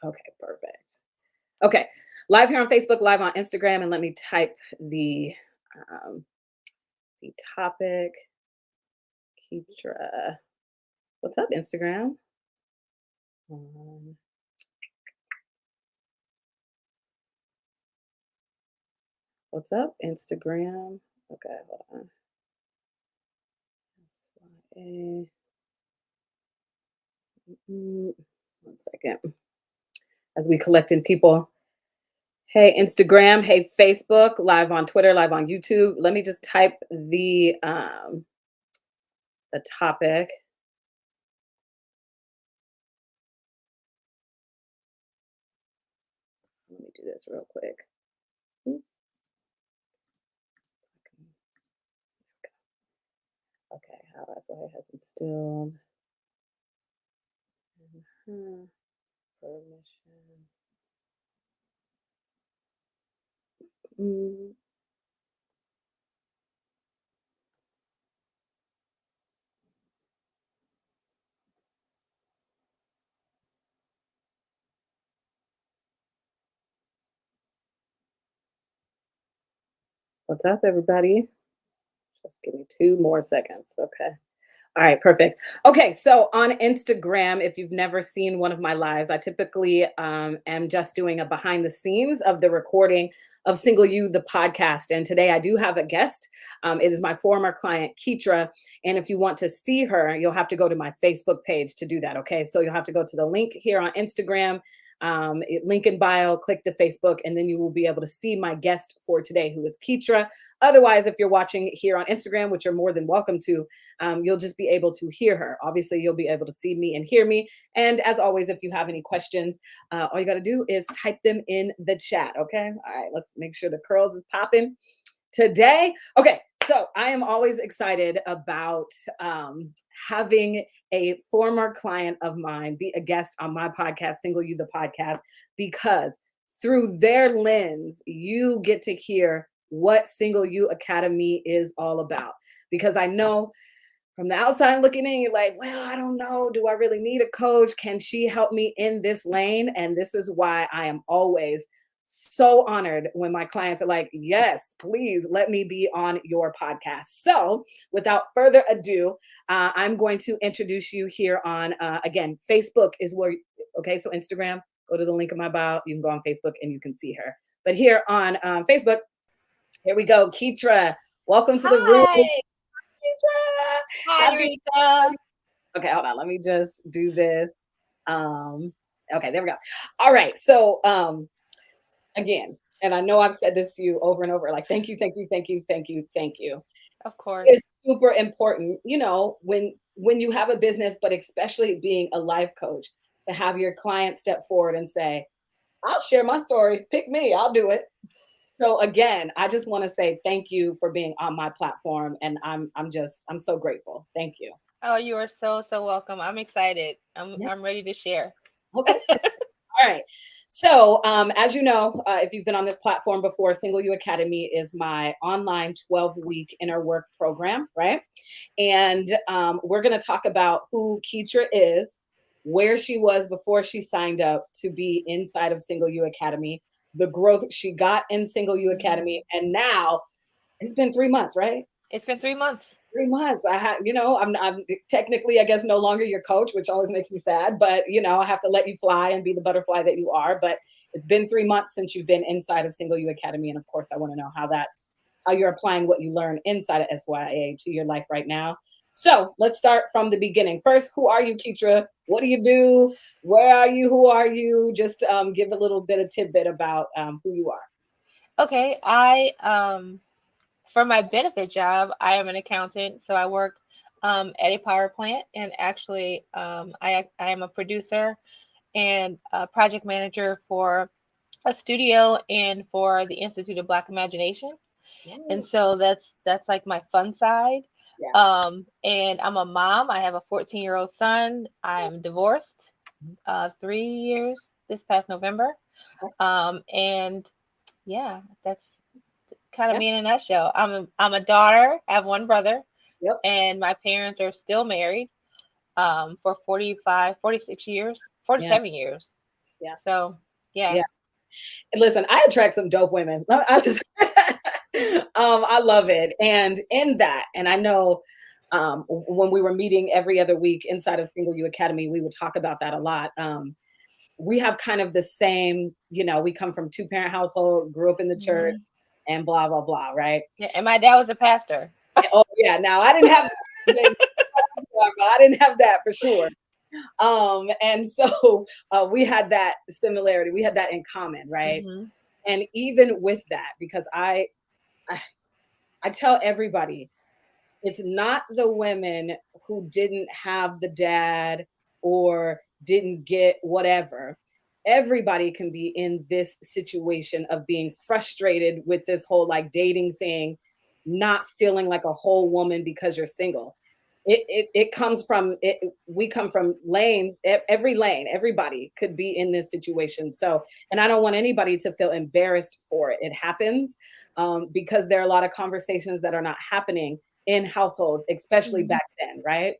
Okay, perfect. Okay, live here on Facebook, live on Instagram, and let me type um, the topic. Keetra, what's up, Instagram? Um, what's up, Instagram? Okay, hold on. SYA. Mm, 1 second. As we collect in people. Hey, Instagram. Hey, Facebook. Live on Twitter. Live on YouTube. Let me just type the topic. Let me do this real quick. Oops. Okay, how that's why it has instilled. Mhm. Permission. Mm, what's up, everybody? Just give me 2 more seconds. Okay. All right, perfect. Okay, so on Instagram, if you've never seen one of my lives, I typically am just doing a behind the scenes of the recording of Single You, the podcast. And today I do have a guest. It is my former client, Keetra. And if you want to see her, you'll have to go to my Facebook page to do that. Okay, so you'll have to go to the link here on Instagram. Link in bio, click the Facebook, and then you will be able to see my guest for today, who is Keetra. Otherwise, if you're watching here on Instagram, which you're more than welcome to, you'll just be able to hear her. Obviously, you'll be able to see me and hear me. And as always, if you have any questions, all you got to do is type them in the chat. Okay. All right. Let's make sure the curls is popping today. Okay. So I am always excited about having a former client of mine be a guest on my podcast, Single You the Podcast, because through their lens, you get to hear what Single You Academy is all about. Because I know from the outside looking in, you're like, well, I don't know. Do I really need a coach? Can she help me in this lane? And this is why I am always so honored when my clients are like, yes, please let me be on your podcast. So without further ado, I'm going to introduce you here on, again, Facebook is where, okay, so Instagram, go to the link in my bio. You can go on Facebook and you can see her. But here on Facebook, here we go. Keetra, welcome to the room. Hi. Hi, Happy. Rita. Okay, hold on. Let me just do this. Um, okay, there we go. All right. So again, and I know I've said this to you over and over, like thank you, thank you, thank you, thank you, thank you. Of course. It's super important, when you have a business, but especially being a life coach, to have your client step forward and say, I'll share my story. Pick me, I'll do it. So again, I just want to say thank you for being on my platform, and I'm so grateful. Thank you. Oh, you are so welcome. I'm excited. I'm Yeah. I'm ready to share. Okay. All right. So, as you know, if you've been on this platform before, Single You Academy is my online 12-week inner work program, right? And we're going to talk about who Keetra is, where she was before she signed up to be inside of Single You Academy, the growth she got in Single You Mhm. Academy, and now it's been 3 months, right? It's been 3 months. 3 months. I'm technically, I guess, no longer your coach, which always makes me sad, but I have to let you fly and be the butterfly that you are. But it's been 3 months since you've been inside of Single You Academy. And of course, I want to know how you're applying what you learn inside of SYA to your life right now. So let's start from the beginning. First, who are you, Keetra? What do you do? Where are you? Who are you? Just give a little bit of tidbit about who you are. Okay, I for my benefit job, I am an accountant, so I work at a power plant, and actually I am a producer and a project manager for a studio and for the Institute of Black Imagination. And Woo. so that's like my fun side. Yeah. And I'm a mom. I have a 14-year-old son. I am divorced 3 years this past November. And yeah, that's kind of Yeah. me in a nutshell. I'm a daughter. I have one brother, Yep. and my parents are still married for 45, 46 years, Yeah. 47 years. Yeah. So yeah. Yeah. And listen, I attract some dope women. I just I love it. And in that, and I know when we were meeting every other week inside of Single You Academy, we would talk about that a lot. We have kind of the same, we come from two-parent household, grew up in the church, Hmm. and blah, blah, blah, right? Yeah, and my dad was a pastor. Oh yeah, now I didn't have I didn't have that for sure. And so we had that similarity, we had that in common, right? Hmm. And even with that, because I, I tell everybody, it's not the women who didn't have the dad or didn't get whatever. Everybody can be in this situation of being frustrated with this whole like dating thing, not feeling like a whole woman because you're single. It comes from it. We come from lanes, every lane, everybody could be in this situation. So, and I don't want anybody to feel embarrassed for it. It happens because there are a lot of conversations that are not happening in households, especially Hmm. back then, right?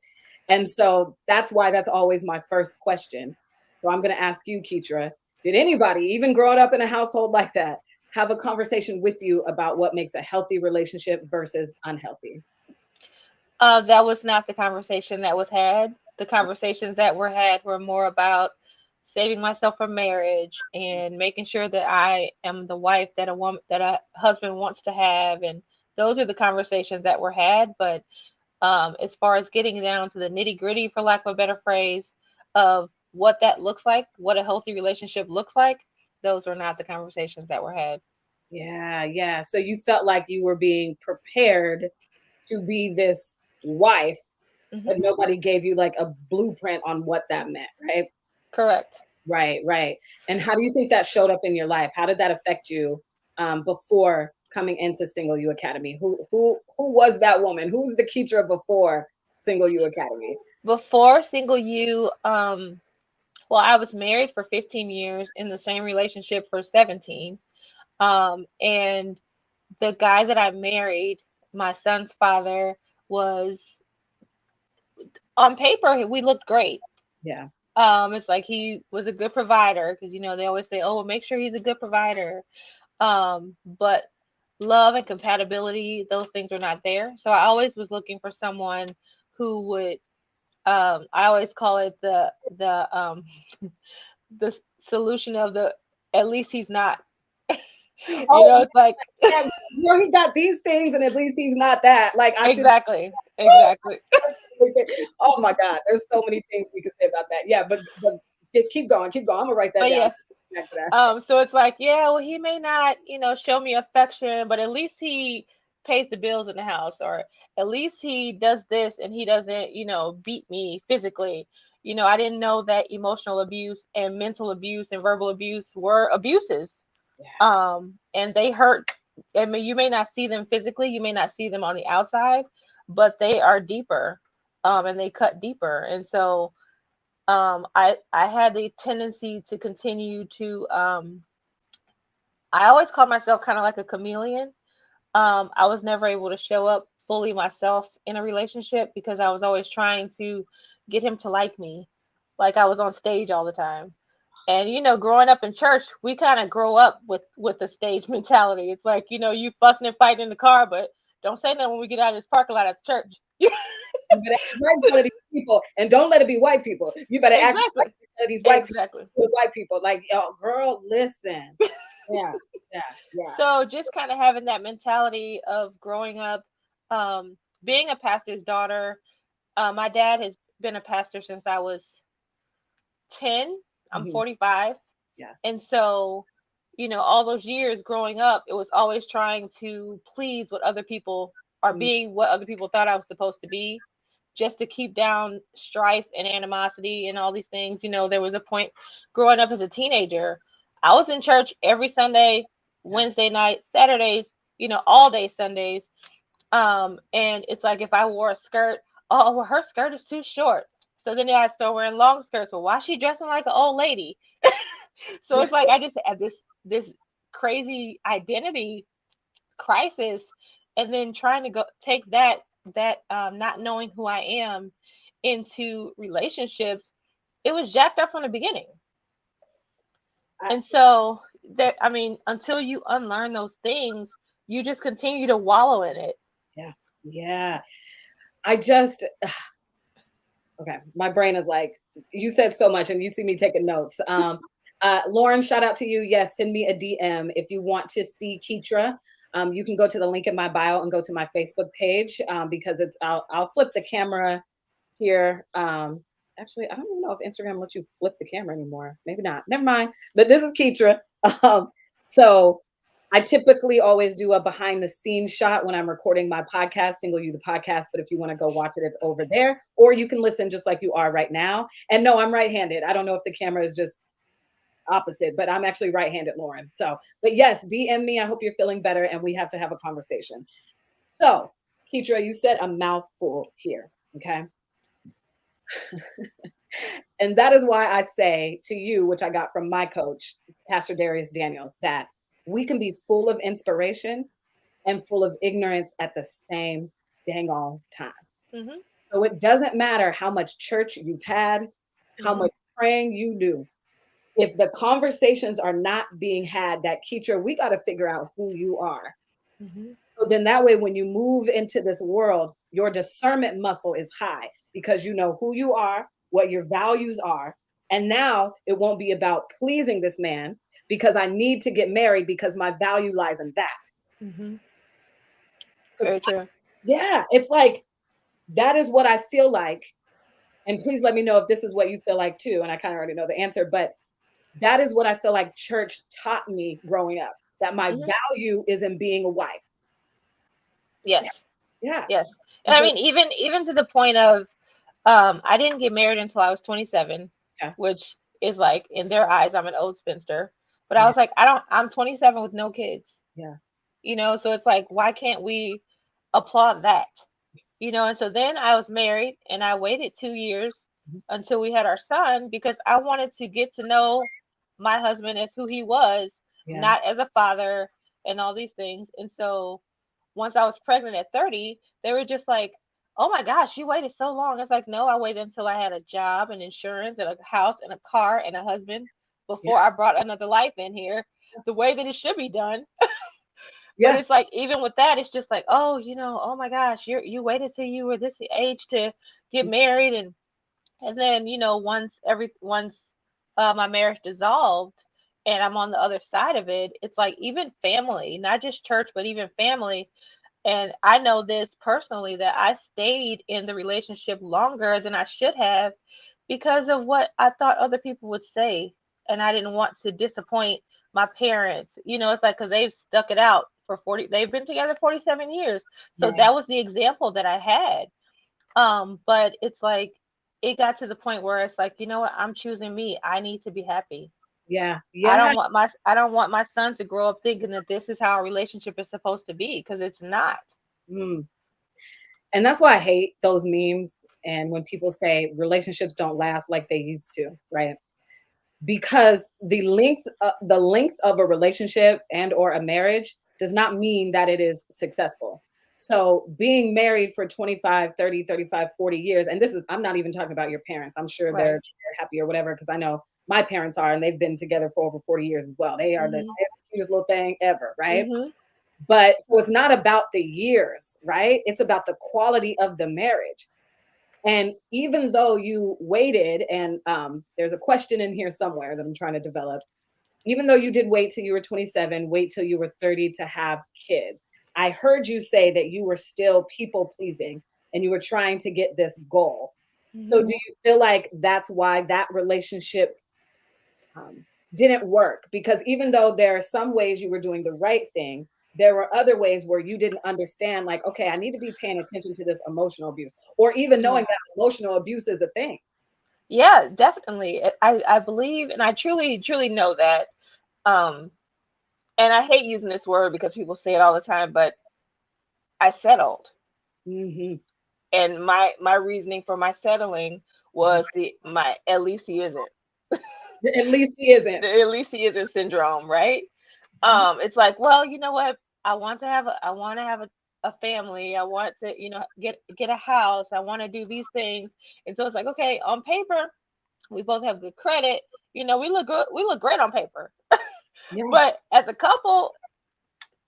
And so that's why that's always my first question. So I'm going to ask you, Keetra, did anybody, even growing up in a household like that, have a conversation with you about what makes a healthy relationship versus unhealthy? That was not the conversation that was had. The conversations that were had were more about saving myself from marriage and making sure that I am the wife that a husband wants to have, and those are the conversations that were had. But as far as getting down to the nitty gritty, for lack of a better phrase, of what that looks like, what a healthy relationship looks like, those were not the conversations that were had. Yeah, yeah. So you felt like you were being prepared to be this wife, Hmm. but nobody gave you like a blueprint on what that meant, right? Correct. Right, right. And how do you think that showed up in your life? How did that affect you before coming into Single You Academy? Who was that woman? Who was the Keetra before Single You Academy? Before Single You, well, I was married for 15 years, in the same relationship for 17. And the guy that I married, my son's father, was, on paper, we looked great. Yeah, It's like he was a good provider, because they always say, "Oh, well, make sure he's a good provider." But love and compatibility, those things are not there. So I always was looking for someone who would, I always call it the solution of the, at least he's not. oh It's like, yeah, he got these things, and at least he's not that. Like I should. exactly, exactly. Oh my God, there's so many things we could say about that. Yeah, but keep going, keep going. I'm gonna write that But down. yeah, Back to that. so it's like, yeah, well, he may not, show me affection, but at least he pays the bills in the house, or at least he does this and he doesn't, beat me physically. I didn't know that emotional abuse and mental abuse and verbal abuse were abuses. Yeah, And they hurt. I mean, you may not see them physically, you may not see them on the outside, but they are deeper, and they cut deeper. And so, I had the tendency to continue to, I always call myself kind of like a chameleon. I was never able to show up fully myself in a relationship, because I was always trying to get him to like me, like I was on stage all the time. And growing up in church, we kind of grow up with the stage mentality. It's like, you fussing and fighting in the car, but don't say that when we get out of this parking lot at the church. you better act right in front of these people, and don't let it be white people. You better act right Exactly. in front of these white people Exactly. with white people. Like, yo, girl, listen. Yeah, yeah, yeah. So just kind of having that mentality of growing up, um, being a pastor's daughter. My dad has been a pastor since I was 10. I'm Mhm. 45. Yeah. And so, all those years growing up, it was always trying to please what other people are Mm, being, what other people thought I was supposed to be, just to keep down strife and animosity and all these things. There was a point growing up as a teenager, I was in church every Sunday, yeah. Wednesday night, Saturdays, all day Sundays. And it's like, if I wore a skirt, oh, well, her skirt is too short. So then I start wearing long skirts. Well, why is she dressing like an old lady? So it's like I just had this crazy identity crisis, and then trying to go take that not knowing who I am into relationships. It was jacked up from the beginning. I, And so there, I mean, until you unlearn those things, you just continue to wallow in it. yeah, yeah. I just okay. My brain is like, you said so much, and you see me taking notes. Lauren, shout out to you. Yes, send me a DM if you want to see Keetra. You can go to the link in my bio and go to my Facebook page because it's. I'll flip the camera here. Actually, I don't even know if Instagram lets you flip the camera anymore. Maybe not. Never mind. But this is Keetra. Um, so I typically always do a behind the scenes shot when I'm recording my podcast, Single You the Podcast. But if you want to go watch it, it's over there. Or you can listen just like you are right now. And no, I'm right handed. I don't know if the camera is just opposite, but I'm actually right handed, Lauren. So, but yes, DM me. I hope you're feeling better and we have to have a conversation. So, Keetra, you said a mouthful here. Okay. And that is why I say to you, which I got from my coach, Pastor Darius Daniels, that we can be full of inspiration and full of ignorance at the same dang all time. Hmm. So it doesn't matter how much church you've had, how Hmm. much praying you do. If the conversations are not being had, that Keetra, we got to figure out who you are. Hmm. So then that way, when you move into this world, your discernment muscle is high because you know who you are, what your values are. And now it won't be about pleasing this man because I need to get married because my value lies in that. Hmm. Because, Very true. yeah, it's like that is what I feel like. And please let me know if this is what you feel like too. And I kind of already know the answer, but that is what I feel like church taught me growing up, that my Hmm. value is in being a wife. Yeah. Yes. Yeah. Yes. And I Because, mean, even to the point of, I didn't get married until I was 27, okay. which is like in their eyes, I'm an old spinster. But I Yeah. was like, I'm 27 with no kids, Yeah. so it's like, why can't we applaud that? And so then I was married and I waited 2 years Mhm. until we had our son because I wanted to get to know my husband as who he was, Yeah. not as a father and all these things. And so once I was pregnant at 30, they were just like, oh my gosh, you waited so long. It's like, no, I waited until I had a job and insurance and a house and a car and a husband Yeah. before I brought another life in here the way that it should be done. But Yeah. it's like, even with that, it's just like, oh, oh my gosh, you waited till you were this age to get married. And then, once my marriage dissolved and I'm on the other side of it, it's like, even family, not just church, but even family. And I know this personally, that I stayed in the relationship longer than I should have because of what I thought other people would say. And I didn't want to disappoint my parents. It's like, because they've stuck it out for 40, they've been together 47 years. So Yeah. that was the example that I had. But it's like, it got to the point where it's like, you know what, I'm choosing me. I need to be happy. Yeah. I Yeah. don't want my I don't want my son to grow up thinking that this is how a relationship is supposed to be, because it's not. Mm. And that's why I hate those memes and when people say relationships don't last like they used to, right? Because the length of a relationship and or a marriage does not mean that it is successful. So being married for 25, 30, 35, 40 years, and this is, I'm not even talking about your parents. I'm sure they're Right. happy or whatever, because I know my parents are, and they've been together for over 40 years as well. They are the Mhm. cutest little thing ever, right? Mhm. But so it's not about the years, right? It's about the quality of the marriage. And even though you waited, and there's a question in here somewhere that I'm trying to develop, even though you did wait till you were 27, wait till you were 30 to have kids, I heard you say that you were still people pleasing and you were trying to get this goal. So Mhm. do you feel like that's why that relationship um, didn't work? Because even though there are some ways you were doing the right thing, there were other ways where you didn't understand, like, okay, I need to be paying attention to this emotional abuse, or even knowing Yeah. that emotional abuse is a thing. Yeah, definitely. I believe, and I truly truly know that. Um, and I hate using this word because people say it all the time, but I settled. Hmm. And my reasoning for my settling was the my at least he isn't. At least he isn't. The at least he isn't syndrome, right? Mhm. It's like, well, you know what? I want to have a family. I want to, get a house. I want to do these things. And so it's like, okay, on paper, we both have good credit. we look good, we look great on paper. Yeah. But as a couple,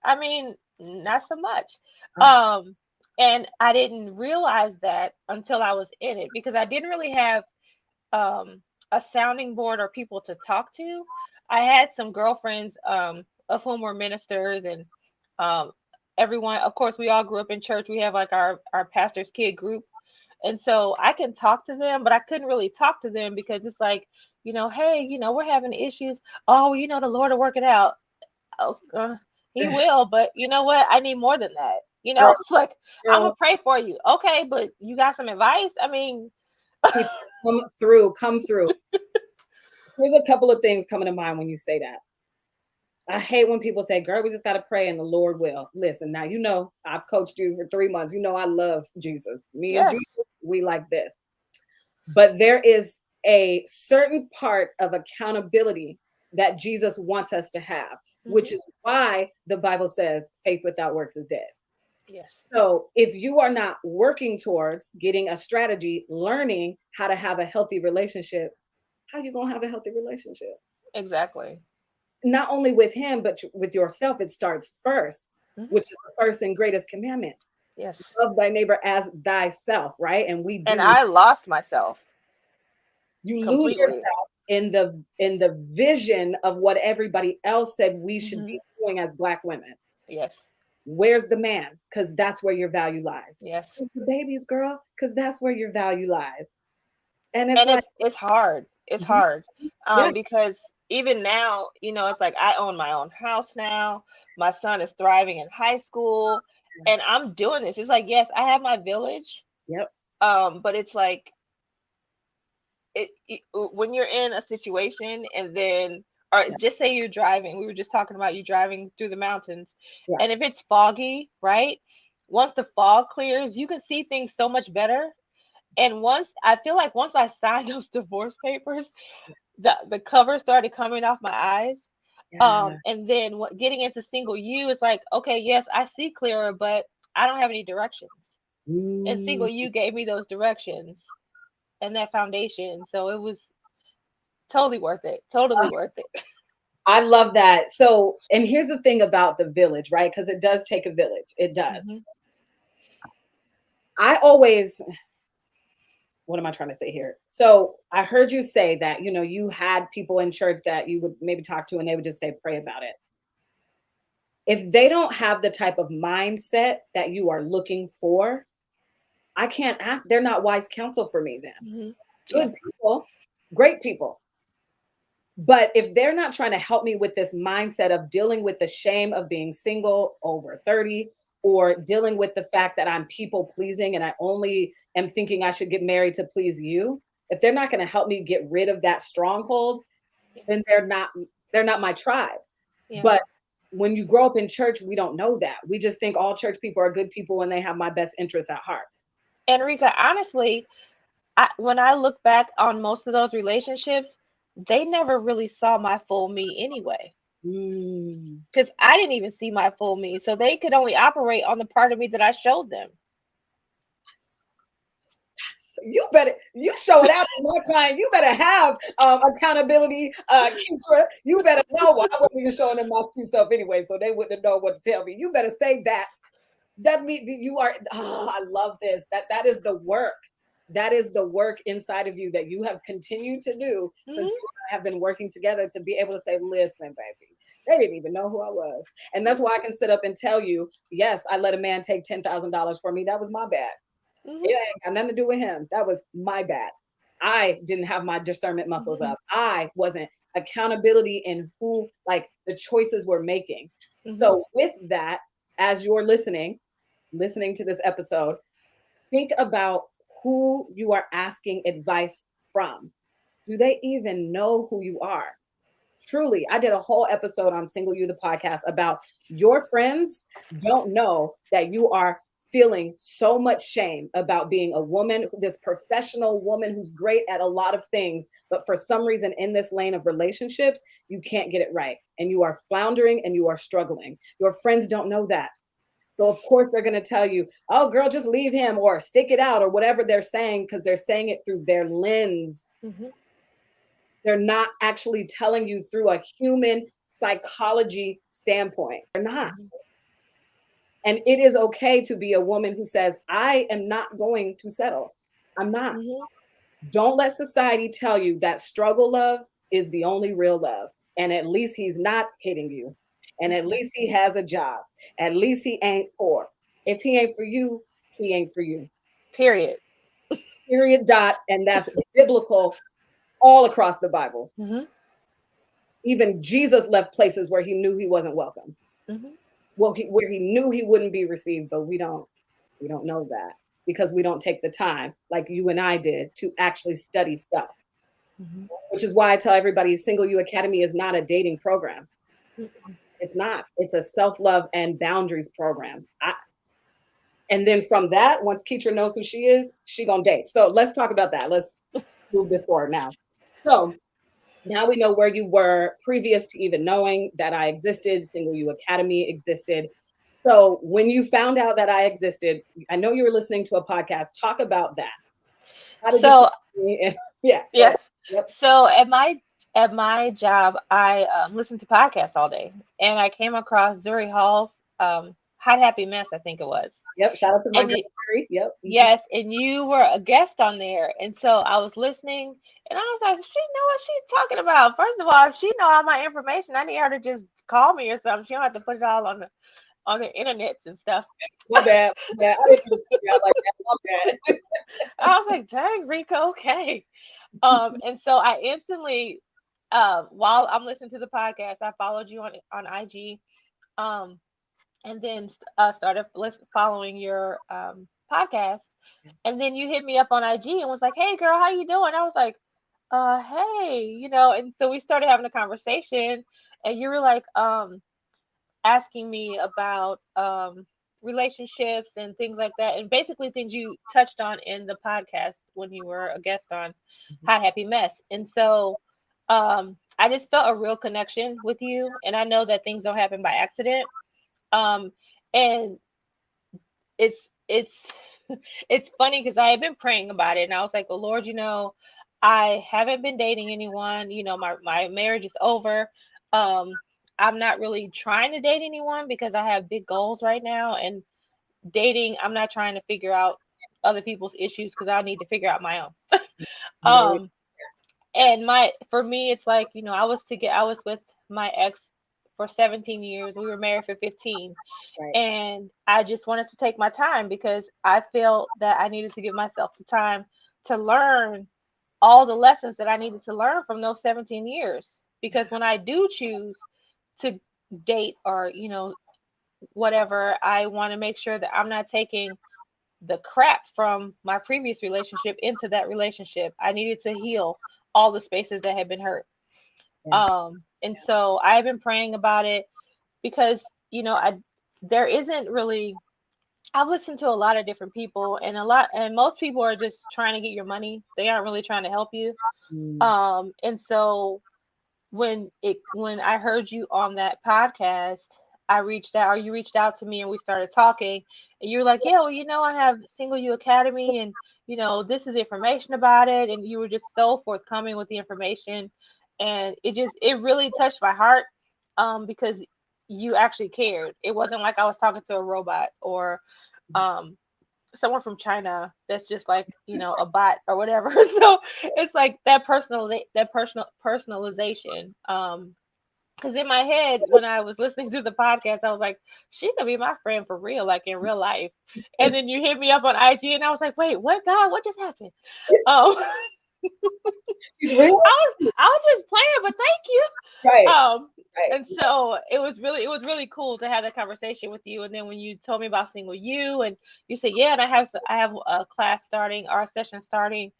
I mean, not so much. Uh, Um, and I didn't realize that until I was in it, because I didn't really have um, a sounding board or people to talk to. I had some girlfriends, of whom were ministers, and um, everyone. Of course, we all grew up in church. We have like our pastor's kid group, and so I can talk to them, but I couldn't really talk to them because it's like, hey, we're having issues. Oh, the Lord will work it out. Oh, he will, but you know what? I need more than that. girl, It's like, I'm gonna girl, pray for you. Okay, but you got some advice? I mean, Keetra, come through, come through. Here's a couple of things coming to mind when you say that. I hate when people say, girl, we just got to pray and the Lord will. Listen, now, I've coached you for 3 months. I love Jesus. Me and yes. Jesus, we like this. But there is a certain part of accountability that Jesus wants us to have, which Hmm. is why the Bible says faith without works is dead. Yes. So if you are not working towards getting a strategy, learning how to have a healthy relationship, how you going to have a healthy relationship? Exactly. Not only with him, but with yourself. It starts first, Hmm. which is the first and greatest commandment. Yes. Love thy neighbor as thyself, right? And we And do. I lost myself You lose completely. yourself in the vision of what everybody else said we should Hmm. be doing as Black women. Yes. Where's the man? Because that's where your value lies. Yes. Where's the babies, girl? Because that's where your value lies. And it's And like, it's hard. It's mhm, hard. yeah, Because even now, it's like I own my own house now. My son is thriving in high school, and I'm doing this. It's like, yes, I have my village. yep, But it's like when you're in a situation, and then, or yeah, just say you're driving. We were just talking about you driving through the mountains, yeah, and if it's foggy, right? Once the fog clears, you can see things so much better. And once I signed those divorce papers, the cover started coming off my eyes. yeah. And then getting into single U is like, okay, yes, I see clearer, but I don't have any directions. And single Mm. U gave me those directions and that foundation. So it was totally worth it. Totally worth it. I love that. So, and here's the thing about the village, right? Because it does take a village. It does. Hmm. I always, what am I trying to say here? So I heard you say that, you had people in church that you would maybe talk to and they would just say, pray about it. If they don't have the type of mindset that you are looking for, I can't ask, they're not wise counsel for me then. Hmm. Yeah. Good people, great people. But if they're not trying to help me with this mindset of dealing with the shame of being single over 30, or dealing with the fact that I'm people pleasing and I only am thinking I should get married to please you, if they're not going to help me get rid of that stronghold, Yeah. then they're not my tribe. Yeah. But when you grow up in church, we don't know that. We just think all church people are good people and they have my best interests at heart. And Rika, honestly, when I look back on most of those relationships, they never really saw my full me anyway. Mm. Because I didn't even see my full me. So they could only operate on the part of me that I showed them. You show it out to my client. You better have accountability, Keetra. You better know. Well, I wasn't even showing them my true self anyway, so they wouldn't know what to tell me. You better say that. That means you are. Oh, I love this. That is the work. That is the work inside of you that you have continued to do since Hmm. you and I have been working together to be able to say, listen, baby, they didn't even know who I was. And that's why I can sit up and tell you, yes, I let a man take $10,000 for me. That was my bad. Hmm. It ain't got nothing to do with him. That was my bad. I didn't have my discernment muscles Hmm. up. I wasn't accountability in who, like, the choices we're making. Hmm. So with that, as you're listening to this episode, think about who you are asking advice from. Do they even know who you are? Truly, I did a whole episode on Single You, the podcast, about your friends don't know that you are feeling so much shame about being a woman, this professional woman who's great at a lot of things, but for some reason in this lane of relationships, you can't get it right. And you are floundering and you are struggling. Your friends don't know that. So of course they're going to tell you, "Oh girl, just leave him or stick it out," or whatever they're saying, because they're saying it through their lens. Hmm. They're not actually telling you through a human psychology standpoint. They're not. Mhm. And it is okay to be a woman who says, I am not going to settle. I'm not. Mhm. Don't let society tell you that struggle love is the only real love. And at least he's not hitting you. And at Mhm. least he has a job. At least he ain't poor. If he ain't for you, he ain't for you. Period. Period. Dot. And that's biblical all across the Bible. Mhm. Even Jesus left places where he knew he wasn't welcome. Mhm. Well, where he knew he wouldn't be received, but we don't know that because we don't take the time like you and I did to actually study stuff. Mhm. Which is why I tell everybody Single You Academy is not a dating program. Mhm. It's not. It's a self-love and boundaries program. And then from that, once Keetra knows who she is, she gonna date. So let's talk about that. Let's move this forward now. So now we know where you were previous to even knowing that I existed, Single You Academy existed. So when you found out that I existed, I know you were listening to a podcast. Talk about that. How did you So find me? Yeah, go ahead. yes. Yep. So at my job, I listen to podcasts all day, and I came across Zuri Hall's "Hot Happy Mess," I think it was, Yep. Shout out to my and girl Siri. Yep. Mhm. yes, and you were a guest on there, and so I was listening, and I was like, she know what she's talking about. First of all, if she know all my information, I need her to just call me or something. She don't have to put it all on the internets and stuff. My bad. Yeah, I didn't mean to put you out like that. My bad. I was like, dang, Rico, okay. And so I instantly, while I'm listening to the podcast, I followed you on IG, um, and then started following your podcast, and then you hit me up on IG and was like, "Hey, girl, how you doing?" I was like, hey, and so we started having a conversation, and you were like, asking me about relationships and things like that, and basically things you touched on in the podcast when you were a guest on Hot Happy Mess. And so I just felt a real connection with you, and I know that things don't happen by accident. Um, and it's it's funny because I have been praying about it, and I was like, "Oh Lord, I haven't been dating anyone. My marriage is over. Um, I'm not really trying to date anyone because I have big goals right now, and dating, I'm not trying to figure out other people's issues because I need to figure out my own." Very Um, and my for me, it's like, I was with my ex for 17 years. We were married for 15, right. and I just wanted to take my time because I felt that I needed to give myself the time to learn all the lessons that I needed to learn from those 17 years. Because when I do choose to date or, whatever, I want to make sure that I'm not taking the crap from my previous relationship into that relationship. I needed to heal all the spaces that had been hurt. Yeah. And so I've been praying about it because, there isn't really, I've listened to a lot of different people, and most people are just trying to get your money. They aren't really trying to help you. Mm, And so when I heard you on that podcast, I reached out, or you reached out to me, and we started talking, and you were like, "Yeah, well, I have Single You Academy, and this is information about it," and you were just so forthcoming with the information, and it really touched my heart, because you actually cared. It wasn't like I was talking to a robot or um someone from China that's just like, a bot or whatever. So it's like that personalization. Because in my head, when I was listening to the podcast, I was like, she could be my friend for real, like in real life. And then you hit me up on IG, and I was like, wait, what? God, what just happened? Um, she's real. I was just playing, but thank you. Right. Um, Right. and so it was really cool to have that conversation with you. And then when you told me about Single You, and you said, yeah, and I have a class starting, or a session starting,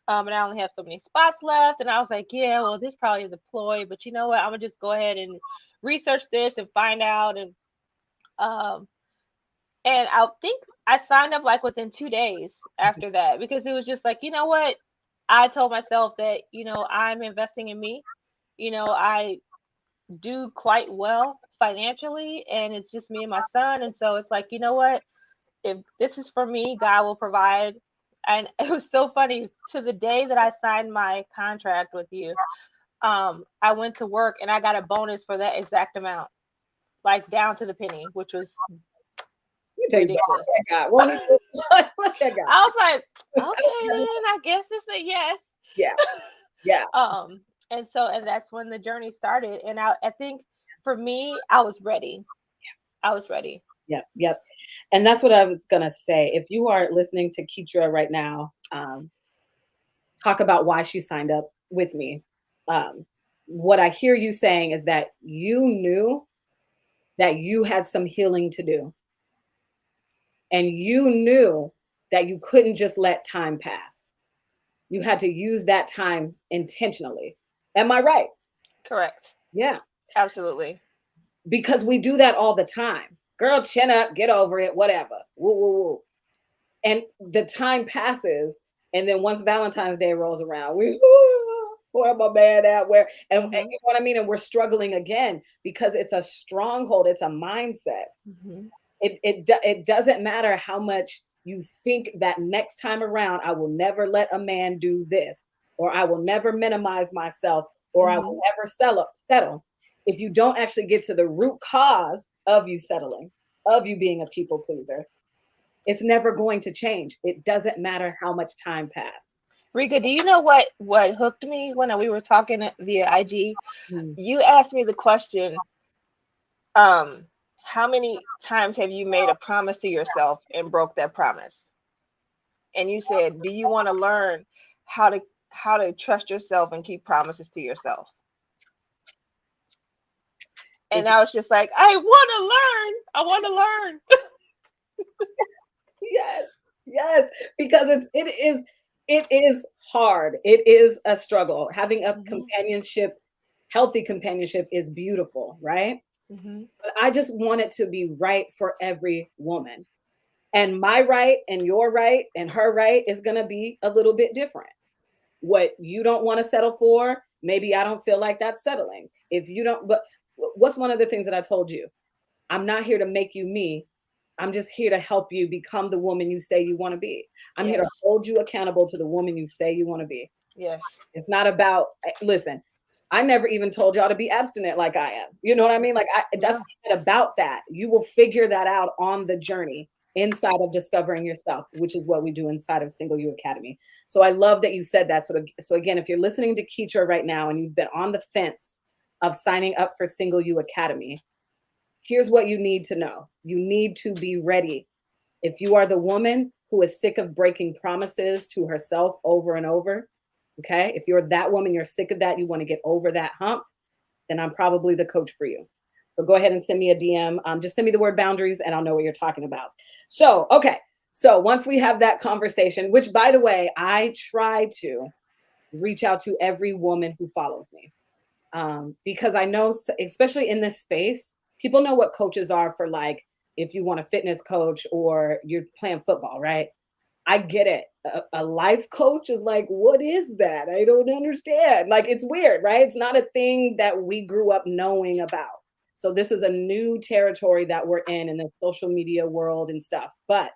and I only have so many spots left. And I was like, yeah, well, this probably is a ploy, but you know what? I'm gonna just go ahead and research this and find out. Um, and I think I signed up like within 2 days after that, because it was just like, you know what? I told myself that, I'm investing in me. I do quite well financially, and it's just me and my son. And so it's like, you know what? If this is for me, God will provide. And it was so funny. To the day that I signed my contract with you, I went to work and I got a bonus for that exact amount, like down to the penny, which was You take something. ridiculous. Look at God. Won't he do it? Look at God. I was like, okay, then I guess it's a yes. Yeah. Yeah. And that's when the journey started. And I think for me, I was ready. I was ready. Yep. Yep. And that's what I was gonna say. If you are listening to Keetra right now, talk about why she signed up with me. What I hear you saying is that you knew that you had some healing to do, and you knew that you couldn't just let time pass. You had to use that time intentionally. Am I right? Correct. Yeah. Absolutely. Because we do that all the time. Girl, chin up, get over it, whatever. Woo, woo, woo. And the time passes, and then once Valentine's Day rolls around, where am I mad at? Where and you know what I mean? And we're struggling again because it's a stronghold, it's a mindset. It doesn't matter how much you think that next time around, I will never let a man do this, or I will never minimize myself, or I will never settle. If you don't actually get to the root cause of you settling, of you being a people pleaser, it's never going to change. It doesn't matter how much time passed. Rika, do you know what hooked me when we were talking via IG? Mm. You asked me the question, how many times have you made a promise to yourself and broke that promise? And you said, do you want to learn how to trust yourself and keep promises to yourself? And I was just like, I want to learn. I want to learn. Yes, yes, because it is hard. It is a struggle. Having a companionship, healthy companionship is beautiful, right? But I just want it to be right for every woman. And my right and your right and her right is going to be a little bit different. What you don't want to settle for, maybe I don't feel like that's settling. If you don't, but what's one of the things that I told you? I'm not here to make you me. I'm just here to help you become the woman you say you want to be. I'm here to Yes. hold you accountable to the woman you say you want to be. Yes. It's not about, listen, I never even told y'all to be abstinent like I am. You know what I mean? Like, that's not about that. You will figure that out on the journey inside of discovering yourself, which is what we do inside of Single You Academy. So I love that you said that. So again, if you're listening to Keetra right now and you've been on the fence of signing up for Single You Academy, here's what you need to know. You need to be ready. If you are the woman who is sick of breaking promises to herself over and over, okay? If you're that woman, you're sick of that, you want to get over that hump, then I'm probably the coach for you. So go ahead and send me a DM. Just send me the word boundaries and I'll know what you're talking about. So, okay. So once we have that conversation, which by the way, I try to reach out to every woman who follows me. Because I know, especially in this space, people know what coaches are for, like, if you want a fitness coach or you're playing football, right? I get it. A life coach is like, what is that? I don't understand. Like, it's weird, right? It's not a thing that we grew up knowing about. So this is a new territory that we're in this social media world and stuff. But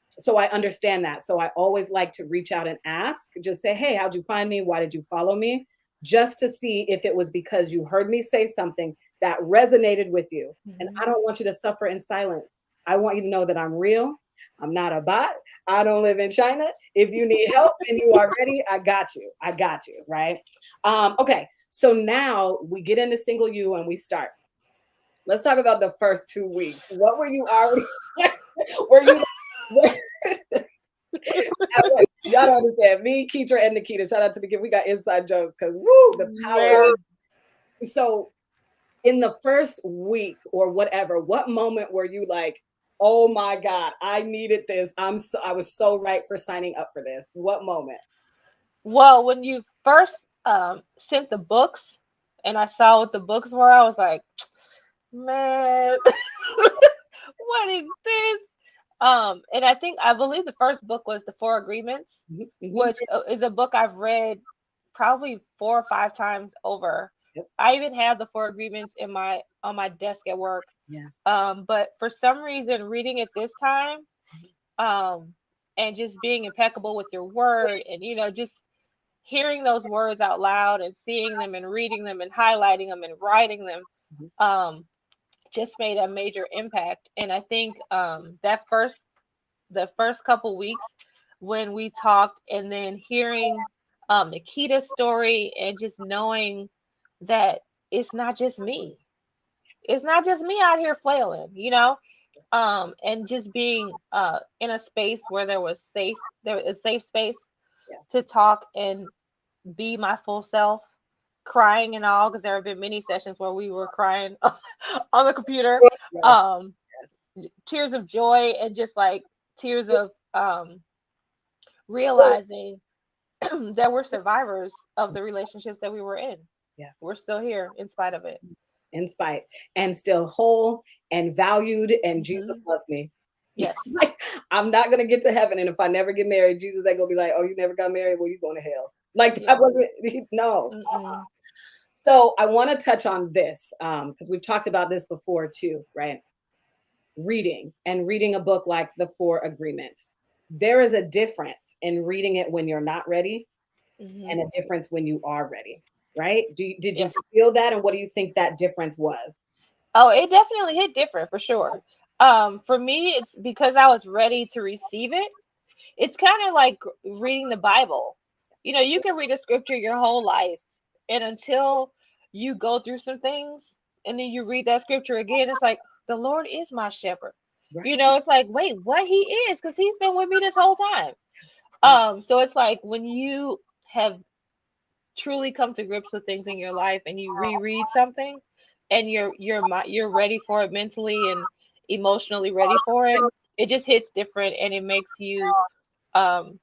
so I understand that. So I always like to reach out and ask, just say, hey, how'd you find me? Why did you follow me? Just to see if it was because you heard me say something that resonated with you. And I don't want you to suffer in silence. I want you to know that I'm real. I'm not a bot. I don't live in China. If you need help and you are ready, I got you. I got you. Right. Okay. So now we get into Single You and we start. Let's talk about the first 2 weeks. What were you already? Were you? Y'all don't understand. Me, Keetra, and Nikita. Shout out to Nikita. We got inside jokes because the power. So in the first week or whatever, what moment were you like, oh my God, I needed this. I was so right for signing up for this. What moment? Well, when you first sent the books and I saw what the books were, I was like, man, what is this? And I believe the first book was The Four Agreements, which is a book I've read probably 4 or 5 times over. Yep. I even have the Four Agreements on my desk at work. Yeah. But for some reason, reading it this time, and just being impeccable with your word, and just hearing those words out loud and seeing them and reading them and highlighting them and writing them, Mhm. just made a major impact. And I think the first couple weeks when we talked, and then hearing the Keeta story, and just knowing that it's not just me. It's not just me out here flailing, and just being in a space where there was a safe space Yeah. to talk and be my full self, crying and all, because there have been many sessions where we were crying on the computer, Yeah. um, tears of joy, and just like tears of realizing that we're survivors of the relationships that we were in. Yeah. We're still here in spite of it. In spite, and still whole and valued, and Jesus Hmm. loves me. Yes. Like, I'm not gonna get to heaven, and if I never get married, Jesus ain't gonna be like, "Oh, you never got married? Well, you going to hell." Like that Yeah. wasn't no. Mm-mm. So I want to touch on this because we've talked about this before too, right? Reading and reading a book like The Four Agreements. There is a difference in reading it when you're not ready, Hmm. and a difference when you are ready, right? Did you Yes. feel that, and what do you think that difference was? Oh, it definitely hit different for sure. For me, it's because I was ready to receive it. It's kind of like reading the Bible. You can read a scripture your whole life, and until you go through some things, and then you read that scripture again, it's like, the Lord is my shepherd. Right. It's like, wait, what? He is, because he's been with me this whole time. Right. So it's like when you have truly come to grips with things in your life, and you reread something, and you're ready for it mentally and emotionally ready for it, it just hits different, and it makes you um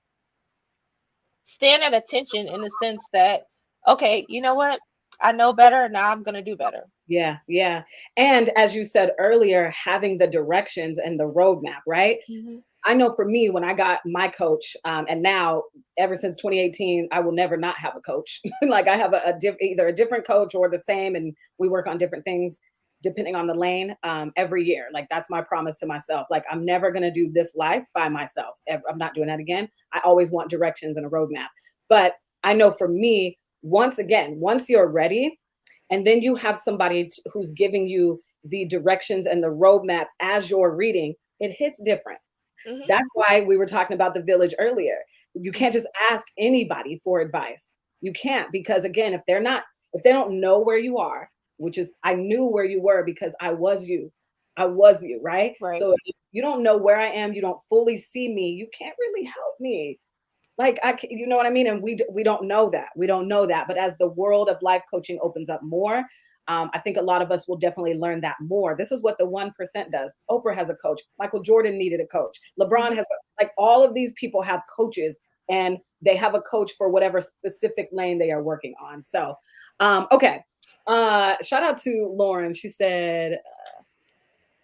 stand at attention, in the sense that, okay, you know what, I know better, now I'm gonna do better. Yeah, yeah. And as you said earlier, having the directions and the roadmap, right? Hmm. I know for me, when I got my coach, and now ever since 2018, I will never not have a coach. Like I have either a different coach or the same, and we work on different things depending on the lane every year. Like that's my promise to myself. Like I'm never gonna do this life by myself. I'm not doing that again. I always want directions and a roadmap. But I know for me, once you're ready, and then you have somebody who's giving you the directions and the roadmap as you're reading, it hits different. Hmm. That's why we were talking about the village earlier. You can't just ask anybody for advice. You can't, because again, if they don't know where you are, which is I knew where you were because I was you. I was you, right? Right. So if you don't know where I am, you don't fully see me, you can't really help me. Like you know what I mean? And we don't know that. We don't know that. But as the world of life coaching opens up more, I think a lot of us will definitely learn that more. This is what the 1% does. Oprah has a coach. Michael Jordan needed a coach. LeBron Hmm. has like all of these people have coaches, and they have a coach for whatever specific lane they are working on. So, okay. Shout out to Lauren. She said,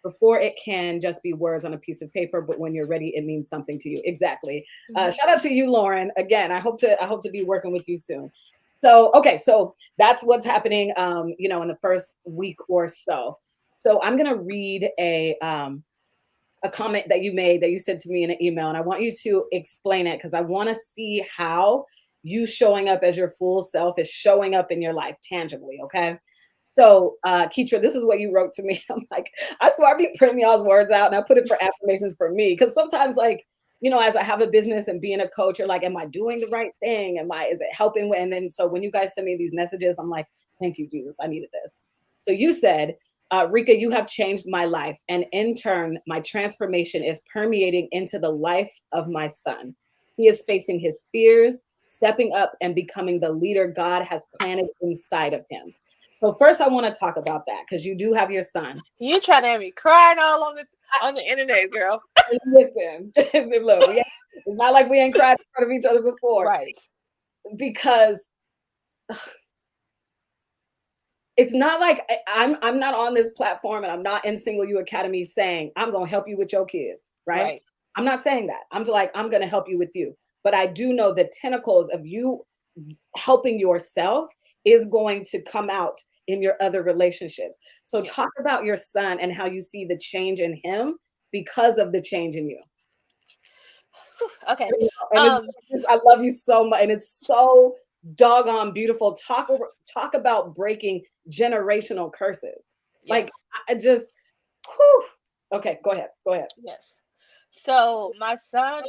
before it can just be words on a piece of paper, but when you're ready, it means something to you. Exactly. Hmm. Shout out to you, Lauren. Again, I hope to be working with you soon. So okay, so that's what's happening, in the first week or so. So I'm gonna read a comment that you made that you sent to me in an email, and I want you to explain it because I want to see how you showing up as your full self is showing up in your life tangibly. Okay. So, Keetra, this is what you wrote to me. I'm like, I swear I be printing y'all's words out, and I put it for affirmations for me. Because sometimes, like, as I have a business and being a coach, you're like, am I doing the right thing? Is it helping? And then, so when you guys send me these messages, I'm like, thank you, Jesus. I needed this. So you said, Rika, you have changed my life. And in turn, my transformation is permeating into the life of my son. He is facing his fears, stepping up, and becoming the leader God has planted inside of him. So, first, I want to talk about that because you do have your son. You trying to have me crying all on the internet, girl. Listen, look, it's not like we ain't cried in front of each other before Right. because it's not like I'm not on this platform and I'm not in Single You Academy saying I'm gonna help you with your kids, right? Right. I'm not saying that. I'm just like I'm gonna help you with you. But I do know the tentacles of you helping yourself is going to come out in your other relationships. So Yeah. talk about your son and how you see the change in him because of the change in you. Okay. And I love you so much, and it's so doggone beautiful. Talk about breaking generational curses. Yes. Like I just, whew. Okay, go ahead. Go ahead. Yes. So my son,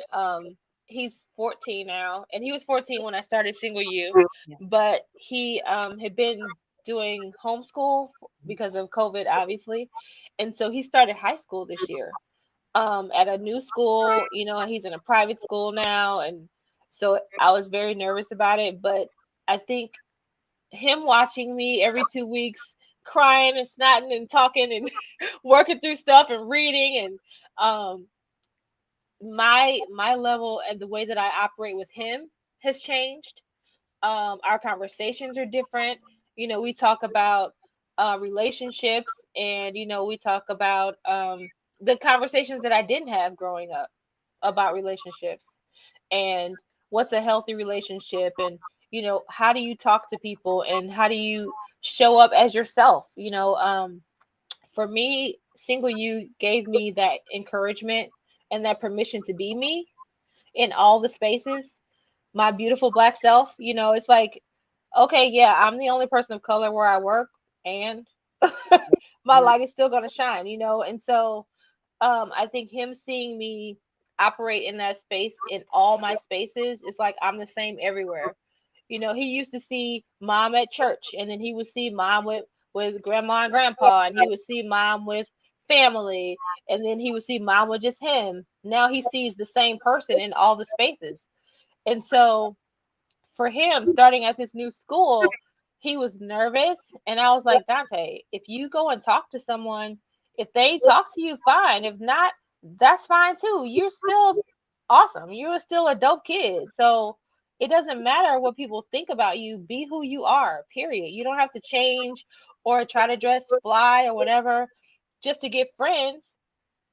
he's 14 now, and he was 14 when I started Single U, Yeah. but he had been doing homeschool because of COVID, obviously, and so he started high school this year, at a new school. He's in a private school now, and so I was very nervous about it, but I think him watching me every 2 weeks crying and snotting and talking and working through stuff and reading and my level and the way that I operate with him has changed. Our conversations are different. We talk about relationships, and we talk about the conversations that I didn't have growing up about relationships and what's a healthy relationship, and how do you talk to people and how do you show up as yourself. For me, Single U gave me that encouragement and that permission to be me in all the spaces, my beautiful black self. It's like, okay, yeah, I'm the only person of color where I work, and my Yeah. light is still going to shine, and so I think him seeing me operate in that space in all my spaces, it's like I'm the same everywhere. He used to see mom at church, and then he would see mom with grandma and grandpa, and he would see mom with family, and then he would see mom with just him. Now he sees the same person in all the spaces. And so for him, starting at this new school, he was nervous. And I was like, Dante, if you go and talk to someone, if they talk to you, fine. If not, that's fine too. You're still awesome. You're still a dope kid. So it doesn't matter what people think about you. Be who you are, period. You don't have to change or try to dress fly or whatever just to get friends.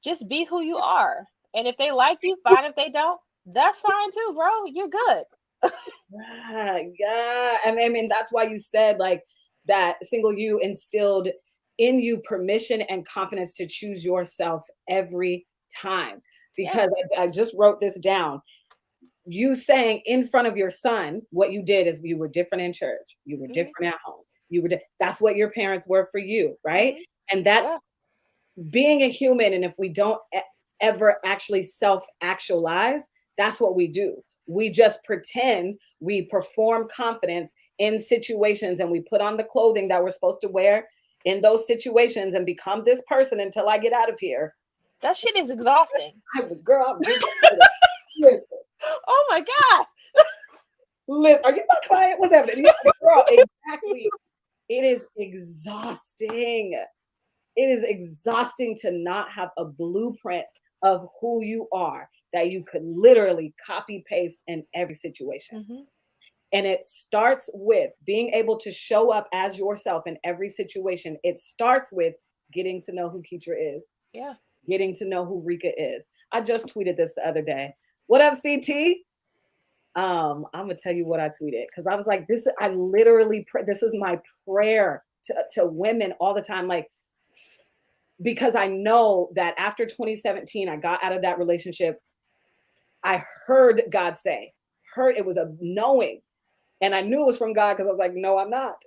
Just be who you are. And if they like you, fine. If they don't, that's fine too, bro. You're good. Yeah, yeah. I mean, that's why you said like that Single U instilled in you permission and confidence to choose yourself every time. Yeah. Because I just wrote this down. You saying in front of your son, what you did is you were different in church, you were Hmm. different at home. That's what your parents were for you, right? Hmm. And that's Yeah. being a human. And if we don't ever actually self actualize, that's what we do. We just pretend, we perform confidence in situations, and we put on the clothing that we're supposed to wear in those situations and become this person until I get out of here. That shit is exhausting. Girl, I'm just listen, Oh my God. listen, are you my client? What's happening? Yeah, girl, exactly. It is exhausting. It is exhausting to not have a blueprint of who you are that you could literally copy paste in every situation. Hmm. And it starts with being able to show up as yourself in every situation. It starts with getting to know who Keetra is, Yeah. getting to know who Rika is. I just tweeted this the other day. What up, CT? I'm gonna tell you what I tweeted because I was like, this. I literally, this is my prayer to women all the time. Like, because I know that after 2017, I got out of that relationship. I heard God say, heard it was a knowing. And I knew it was from God because I was like, no, I'm not.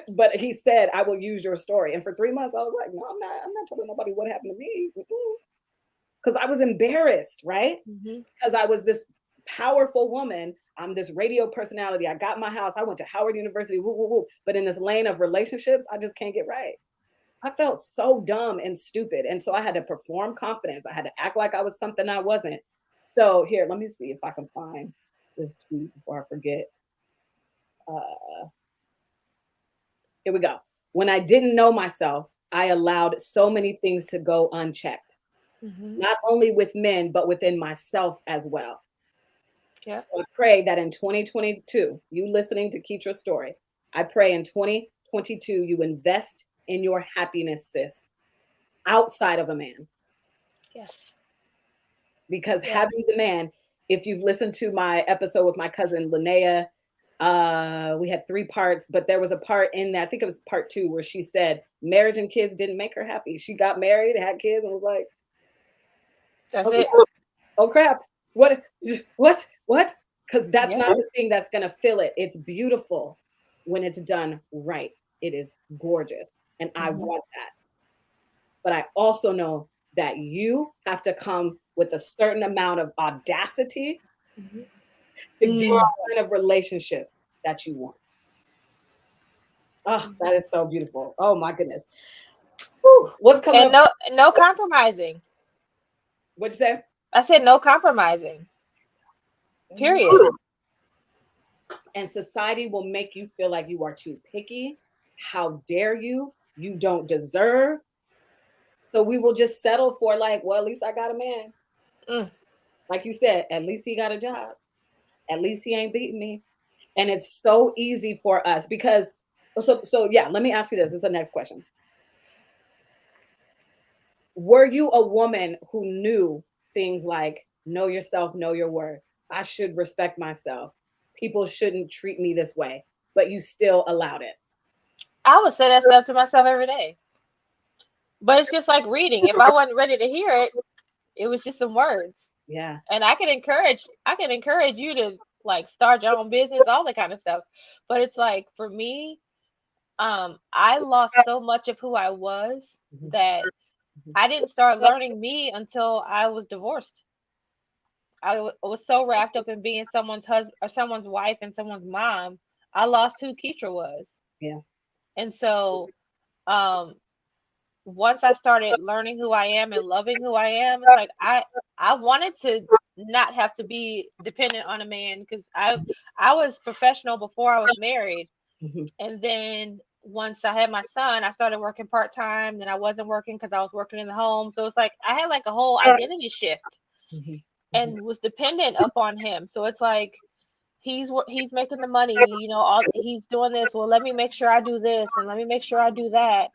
But he said, I will use your story. And for 3 months, I was like, no, I'm not. I'm not telling nobody what happened to me. Because I was embarrassed, right? Hmm. Because I was this powerful woman. I'm this radio personality. I got my house. I went to Howard University. Woo, woo, woo. But in this lane of relationships, I just can't get right. I felt so dumb and stupid. And so I had to perform confidence. I had to act like I was something I wasn't. So here, let me see if I can find this tweet before I forget. Uh, Here we go. When I didn't know myself, I allowed so many things to go unchecked, Hmm. not only with men, but within myself as well. Yeah. So I pray that in 2022, you listening to Keetra's story, I pray in 2022, you invest in your happiness, sis, outside of a man. Yes. Because Yeah. having the man, if you've listened to my episode with my cousin Linnea, we had 3 parts, but there was a part in that, I think it was part 2, where she said marriage and kids didn't make her happy. She got married, had kids, and was like, That's okay, it. oh crap. What? What? Because that's Yeah. not the thing that's gonna fill it. It's beautiful when it's done right. It is gorgeous, and I Mhm. want that. But I also know that you have to come with a certain amount of audacity Mhm. to get Mm. the kind of relationship that you want. Oh, that Mhm. is so beautiful. Oh my goodness. Whew. What's coming And up? no compromising. What'd you say? I said no compromising. Period. Mm. And society will make you feel like you are too picky. How dare you? You don't deserve. So we will just settle for like, well, at least I got a man. Mm. Like you said, at least he got a job. At least he ain't beating me. And it's so easy for us because so yeah, let me ask you this. It's the next question. Were you a woman who knew things like know yourself, know your worth? I should respect myself. People shouldn't treat me this way, but you still allowed it. I would say that stuff to myself every day. But it's just like reading. If I wasn't ready to hear it, it was just some words. Yeah. And I can encourage you to like start your own business, all that kind of stuff. But it's like for me, I lost so much of who I was Mhm, that mhm. I didn't start learning me until I was divorced. I was so wrapped up in being someone's husband or someone's wife and someone's mom, I lost who Keetra was. Yeah. And so, um, once I started learning who I am and loving who I am, it's like I wanted to not have to be dependent on a man because I was professional before I was married, Mhm, and then once I had my son, I started working part time. Then I wasn't working because I was working in the home, so it's like I had like a whole identity shift mhm, mhm. and was dependent upon him. So it's like he's making the money, all he's doing this. Well, let me make sure I do this and let me make sure I do that.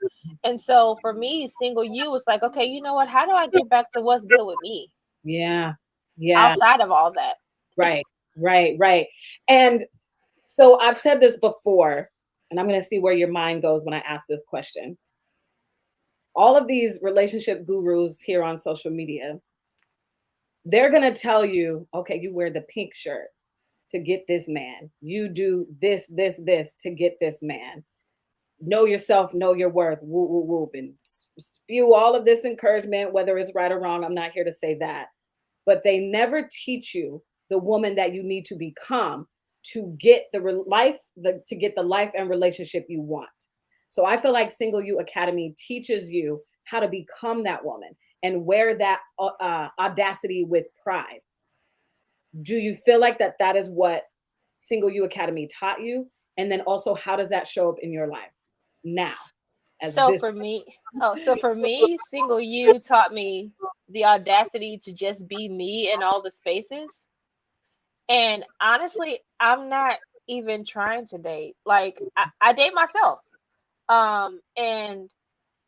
And so for me, single you was like, okay, you know what? How do I get back to what's good with me Yeah. Yeah. outside of all that? Right. Right. Right. And so I've said this before, and I'm going to see where your mind goes when I ask this question. All of these relationship gurus here on social media, they're going to tell you, okay, you wear the pink shirt to get this man. You do this to get this man. Know yourself, know your worth, woo, woo, woo, and spew all of this encouragement, whether it's right or wrong. I'm not here to say that. But they never teach you the woman that you need to become to get to get the life and relationship you want. So I feel like Single You Academy teaches you how to become that woman and wear that audacity with pride. Do you feel like that is what Single You Academy taught you? And then also, how does that show up in your life now as So this? for me, single you taught me the audacity to just be me in all the spaces. And honestly, I'm not even trying to date. Like I date myself. And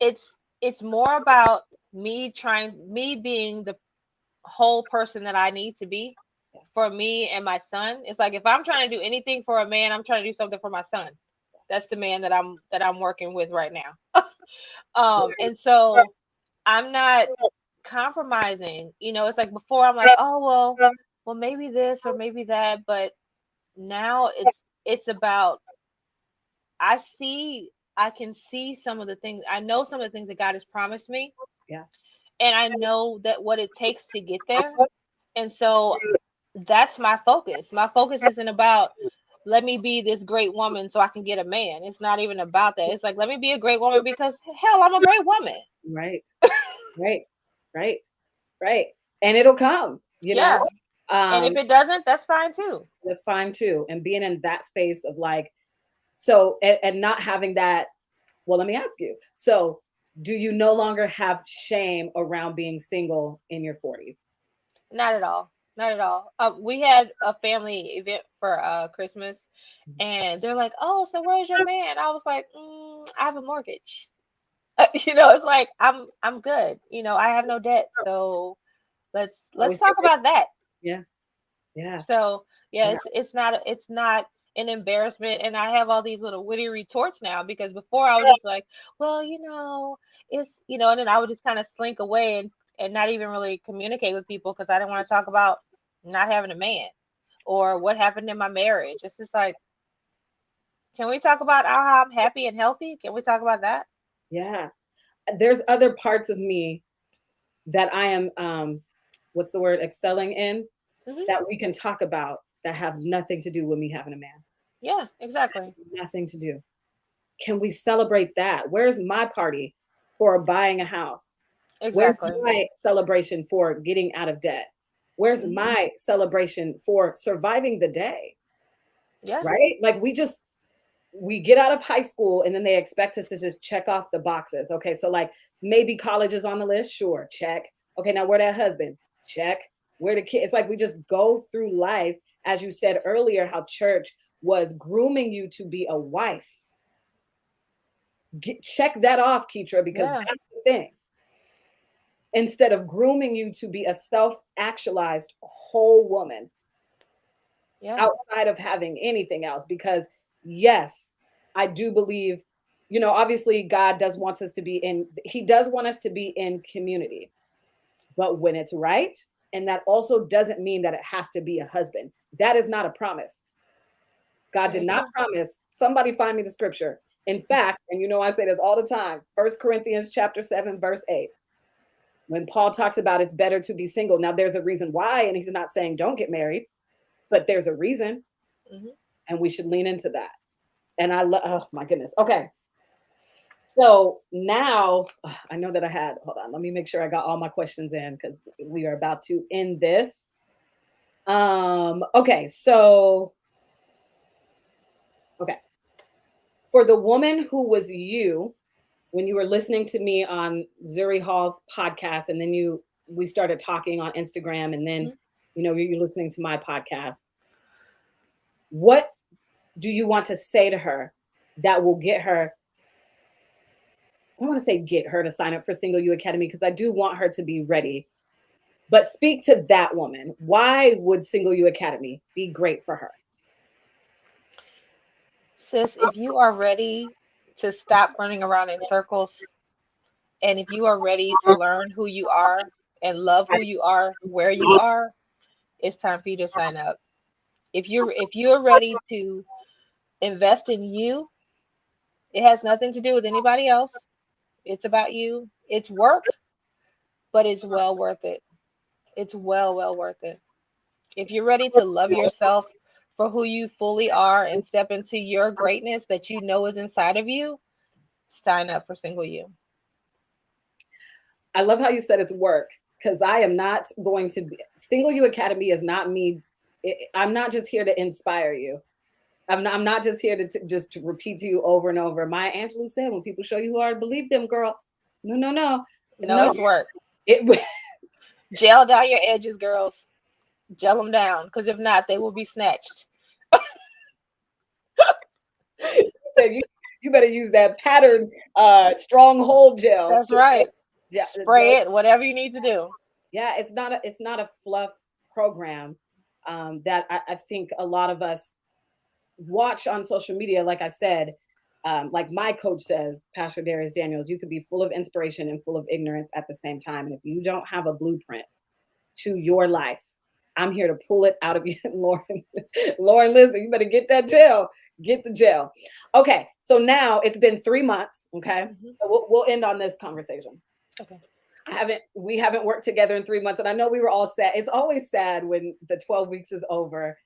it's more about me being the whole person that I need to be for me and my son. It's like if I'm trying to do anything for a man, I'm trying to do something for my son. That's the man that I'm working with right now. And so I'm not compromising. It's like before I'm like, oh well maybe this or maybe that, but now it's about I can see some of the things. I know some of the things that God has promised me, Yeah. and I know that what it takes to get there. And so that's my focus. My focus isn't about let me be this great woman so I can get a man. It's not even about that. It's like let me be a great woman because hell, I'm a great woman. Right. Right. Right. Right. And it'll come, Yeah. And Um, if it doesn't, that's fine too. that's fine too. And being in that space of like, so and not having that, well, let me ask you. So do you no longer have shame around being single in your 40s? Not at all. Not at all. We had a family event for Christmas, and they're like, "Oh, so where's your man?" I was like, "I have a mortgage." It's like I'm good. I have no debt, so let's Always talk about that. yeah, yeah, So yeah, yeah. it's not an embarrassment, and I have all these little witty retorts now because before I was just like, well, it's and then I would just kind of slink away and not even really communicate with people because I didn't want to talk about not having a man, or what happened in my marriage. It's just like, can we talk about how I'm happy and healthy? Can we talk about that? Yeah. There's other parts of me that I am, what's the word, excelling in, Hmm. that we can talk about that have nothing to do with me having a man. Yeah, exactly. Nothing to do. Can we celebrate that? Where's my party for buying a house? Where's Exactly. my celebration for getting out of debt? Where's Hmm. my celebration for surviving the day? Yeah. Right? Like we get out of high school and then they expect us to just check off the boxes. Okay, so like maybe college is on the list, sure, check. Okay, now where that husband? Check. Where the kids? It's like we just go through life, as you said earlier, how church was grooming you to be a wife. Check that off, Keetra, because Yeah. that's the thing. Instead of grooming you to be a self-actualized whole woman Yeah. outside of having anything else. Because yes, I do believe, obviously God does wants us to be in, he does want us to be in community, but when it's right, and that also doesn't mean that it has to be a husband. That is not a promise. God did Very not true. promise. Somebody find me the scripture. In fact, and I say this all the time, First Corinthians chapter 7, verse 8. When Paul talks about it's better to be single. Now there's a reason why, and he's not saying don't get married, but there's a reason, Hmm. and we should lean into that. And I love, oh my goodness. Okay. So now I know that hold on, let me make sure I got all my questions in because we are about to end this. Okay. So, okay. For the woman who was you, when you were listening to me on Zuri Hall's podcast, and then we started talking on Instagram, and then, Hmm. you're listening to my podcast, what do you want to say to her that will get her? I don't want to say get her to sign up for Single You Academy because I do want her to be ready. But speak to that woman. Why would Single You Academy be great for her? Sis, if you are ready to stop running around in circles, and if you are ready to learn who you are and love who you are, where you are, it's time for you to sign up. If you're ready to invest in you, it has nothing to do with anybody else. It's about you. It's work, but it's well worth it. It's well worth it. If you're ready to love yourself for who you fully are and step into your greatness that you know is inside of you, sign up for Single You. I love how you said it's work because I am not going to be, Single You Academy is not me. I'm not just here to inspire you. I'm not just here to just to repeat to you over and over. Maya Angelou said, when people show you who are, believe them, girl. No, no, no. No, No. it's work. It, Gel down your edges, girls. Gel them down, because if not, they will be snatched. said you better use that pattern stronghold gel That's right. gel. Spray it, whatever you need to do. Yeah, it's not a fluff program that I think a lot of us watch on social media. Like I said, like my coach says, Pastor Darius Daniels, you could be full of inspiration and full of ignorance at the same time. And if you don't have a blueprint to your life, I'm here to pull it out of you. Lauren, Lauren, listen, you better get that gel. Get the gel. Okay, so now it's been 3 months. Okay, Hmm. so we'll end on this conversation. Okay. We haven't worked together in 3 months, and I know we were all sad. It's always sad when the 12 weeks is over,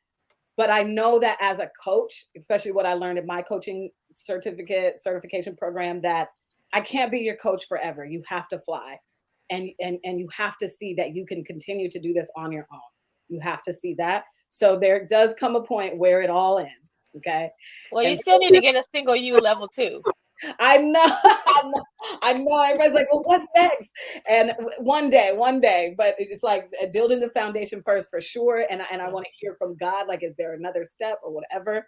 but I know that as a coach, especially what I learned in my coaching certification program, that I can't be your coach forever. You have to fly, and you have to see that you can continue to do this on your own. You have to see that. So there does come a point where it all ends. Okay, Well, you and still need to get a Single You level 2. I know, I know, I know. Everybody's like, "Well, what's next?" And one day. But it's like building the foundation first, for sure. And I Yeah. want to hear from God, like, is there another step or whatever?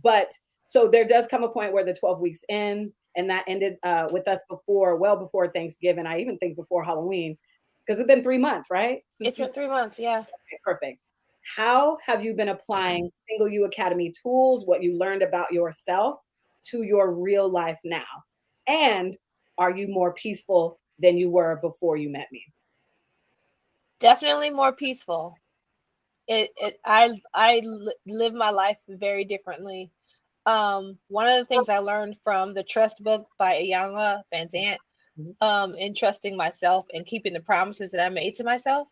But so there does come a point where the 12 weeks end, and that ended with us well before Thanksgiving. I even think before Halloween, because it's been 3 months, right? It's Since you been 3 months, yeah. okay, perfect. How have you been applying Single You Academy tools, what you learned about yourself, to your real life now? And are you more peaceful than you were before you met me? Definitely more peaceful. live my life very differently. One of the things I learned from the Trust book by Iyanla Van Zant, Mhm. in trusting myself and keeping the promises that I made to myself.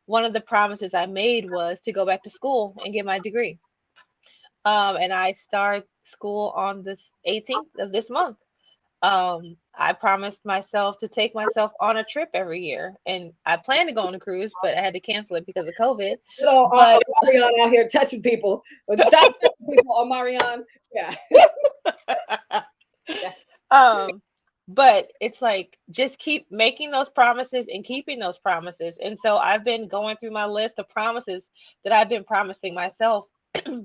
One of the promises I made was to go back to school and get my degree. And I start school on this 18th of this month. I promised myself to take myself on a trip every year, and I planned to go on a cruise, but I had to cancel it because of COVID. Good old But Marion out here touching people. But stop touching people, on Marion. Yeah. Yeah. um, but it's like just keep making those promises and keeping those promises. And so I've been going through my list of promises that I've been promising myself